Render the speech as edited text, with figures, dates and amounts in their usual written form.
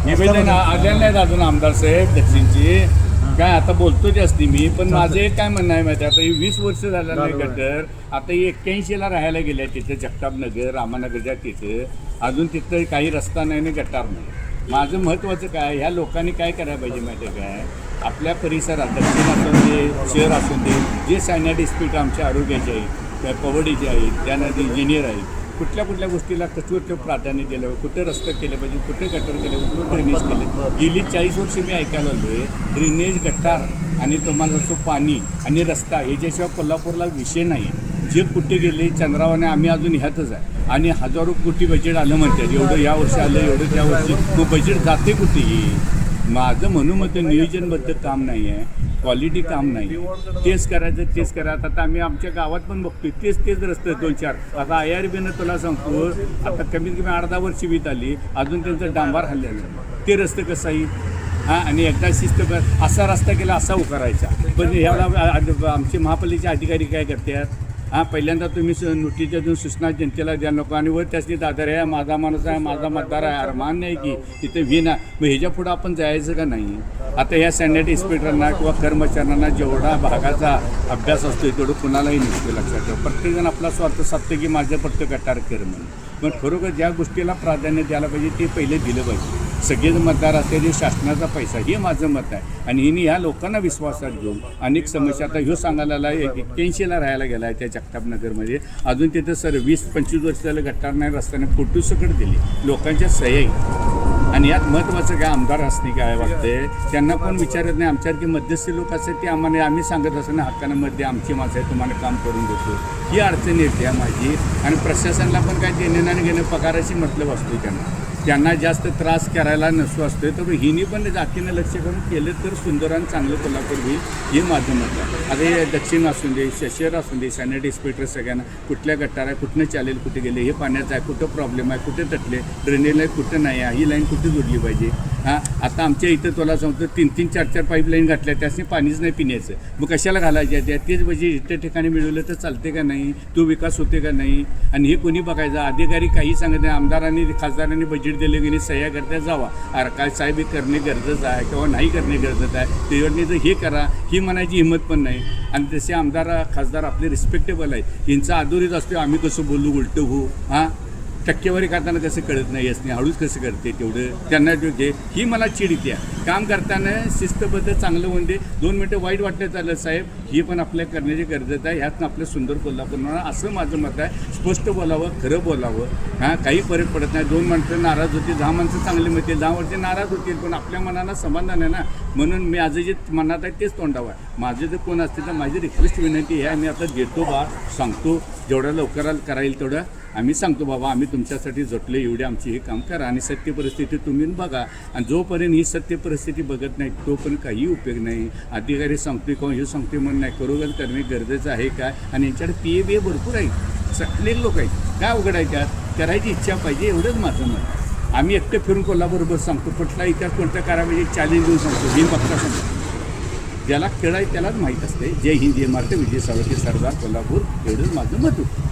निवेदन आल्या नाहीत अजून आमदार साहेब दक्षिणची काय आता बोलतो असती मी पण माझं एक काय म्हणणं आहे माहिती आता ही 20 वर्ष झालं नाही गटर आता ही 81ला राहायला गेल्या तिथे जगतापनगर रामानगरच्या तिथे अजून तिथं काही रस्ता नाही आणि गटार नाही. माझं महत्त्वाचं काय ह्या लोकांनी काय करायला पाहिजे माहिती आहे काय आपल्या परिसरात दक्षिण असून दे शहर असून दे जे सायनाटिस्पिट आमच्या आरोग्याचे आहेत पवडीचे आहेत त्यानंतर इंजिनियर आहेत कुठल्या गोष्टीला कसं प्राधान्य दिलं कुठे रस्ते केले पाहिजे कुठे गटर केले कुठे ड्रेनेज केले गेली 40 वर्ष मी ऐकायला आलो आहे ड्रेनेज गटार आणि तुम्हाला जसं पाणी आणि रस्ता ह्याच्याशिवाय कोल्हापूरला विषय नाही. जे कुठे गेले चंद्रावाने आम्ही अजून ह्यातच आहे आणि हजारो कोटी बजेट आलं म्हणतात एवढं या वर्षी आलं एवढं त्या वर्षी मग बजेट जाते कुठेही. माझं म्हणून मग नियोजनबद्ध काम नाही आहे क्वालिटी काम नाही तेच करायचं आता आम्ही आमच्या गावात पण बघतोय तेच रस्ते 2-4 आता IRBनं तुला सांगतो आता कमीत कमी 8-10 वर्ष वीत आली अजून त्यांचं डांबार हल्ल्यानं ते रस्ते कसं आहे हां आणि एकदा शिस्त असा रस्ता केला असा उकारायचा पण ह्याला आमचे महापालिकेचे अधिकारी काय करतात हां पहिल्यांदा तुम्ही नोटीसच्या देऊन सूचना जनतेला द्या नको आणि वर त्याची दादर आहे माझा माणूस आहे माझा मतदार आहे अरे मान नाही की तिथे व्ही ना मग ह्याच्या पुढं आपण जायचं का नाही. आता ह्या सॅनिटरी इन्स्पेक्टरांना किंवा कर्मचाऱ्यांना जेवढा भागाचा अभ्यास असतो तेवढं कुणालाही नसतो लक्षात ठेवा. प्रत्येकजण आपला स्वार्थ साधतो की माझं फक्त गटार कर म्हणून पण खरोखर ज्या गोष्टीला प्राधान्य द्यायला पाहिजे ते पहिले दिलं पाहिजे. सगळेच मतदार असते जे शासनाचा पैसा हे माझं मत आहे आणि हिने ह्या लोकांना विश्वासात घेऊन अनेक समस्या आता ह्यो सांगायला 81ला राहायला गेला आहे त्या जगतापनगरमध्ये अजून तिथं सर 20-25 वर्ष झालं गटार नाही रस्त्याने फोटोसकट दिली लोकांच्या सह्याही आणि यात महत्त्वाचं काय आमदार असणे काय वाटते त्यांना कोण विचारत नाही आमच्यासारखी मध्यस्थी लोक असतात ते आम्ही सांगत असं ना हक्कानं मध्ये आमची माणसं आहे तुम्हाला काम करून देतो ही अडचण येते माझी आणि प्रशासनाला पण काय देणं आणि घेणं पगाराशी मतलब असतो त्यांना जास्त त्रास करायला नसतो असतो तर हिनी पण जातीनं लक्ष करून केलं तर सुंदर आणि चांगलं कोल्हापूर होईल हे माझं मत आहे. आता हे दक्षिण असून दे शहर असून दे सॅनिटरी इन्स्पेक्टर सगळ्यांना कुठल्या गटार आहे कुठनं चालेल कुठे गेले हे पाण्याचं आहे कुठं प्रॉब्लेम आहे कुठे तटले ड्रेनेज लाईन कुठं नाही आहे ही लाईन कुठे जोडली पाहिजे. हां आता आमच्या इथं तुला सांगतो 3-3, 4-4 पाईपलाईन घातल्या त्यासनी पाणीच नाही पिण्याचं मग कशाला घालायच्या त्या तेच म्हणजे इतर ठिकाणी मिळवलं तर चालते का नाही तो विकास होते का नाही आणि हे कोणी बघायचं अधिकारी काही सांगत नाही आमदारांनी खासदारांनी बजेट दिले की सह्या करता जावा अरे काय साहेब हे करणे गरजेचं आहे किंवा नाही करणे गरजेचं आहे त्याच्यावर तर हे करा ही म्हणायची हिंमत पण नाही आणि तसे आमदार खासदार आपले रिस्पेक्टेबल आहे यांचा आदोरीत असतो आम्ही कसं बोलू उलटं हो हां टक्केवारी करताना कसं कळत नाही असणे हळूच कसं करते तेवढं त्यांना जे ही मला चिड येते काम करताना शिस्तबद्ध चांगलं म्हणजे 2 मिनटं वाईट वाटलं चाललं साहेब ही पण आपल्या करण्याची गरजेचं आहे ह्यातनं आपलं सुंदर कोल्हापूर असं माझं मत आहे. स्पष्ट बोलावं खरं बोलावं हां काही फरक पडत नाही 2 माणसं नाराज होतील 10 माणसं चांगली मिळतील 10 वर्षे नाराज होतील पण आपल्या मनाला समाधान आहे ना म्हणून मी आज जे मनात आहे तेच तोंडावं आहे. माझे जर कोण असतील तर माझी रिक्वेस्ट विनंती आहे मी आता घेतो सांगतो जेवढं लवकर करायला तेवढं आम्ही सांगतो बाबा आम्ही तुमच्यासाठी झटले एवढे आमची हे काम करा आणि सत्य परिस्थिती तुम्ही बघा आणि जोपर्यंत ही सत्य परिस्थिती बघत नाही तोपर्यंत काही उपयोग नाही. अधिकारी सांगतोय किंवा हे सांगतोय म्हणून नाही करोगल करणे गरजेचं आहे काय आणि यांच्याकडे PA भरपूर आहे सगळे लोक आहेत काय उघड आहे त्यात करायची इच्छा पाहिजे एवढंच माझं मत. आम्ही एकटं फिरून कोल्हापूरबरोबर सांगतो कुठला इतिहास कोणतं करा पाहिजे चॅलेंज देऊन सांगतो बिन बघता सांगतो ज्याला खेळ आहे त्यालाच माहीत असते. जय हिंद जय महाराष्ट्र विजय सावरकर सरदार कोल्हापूर एवढंच माझं मत होतं.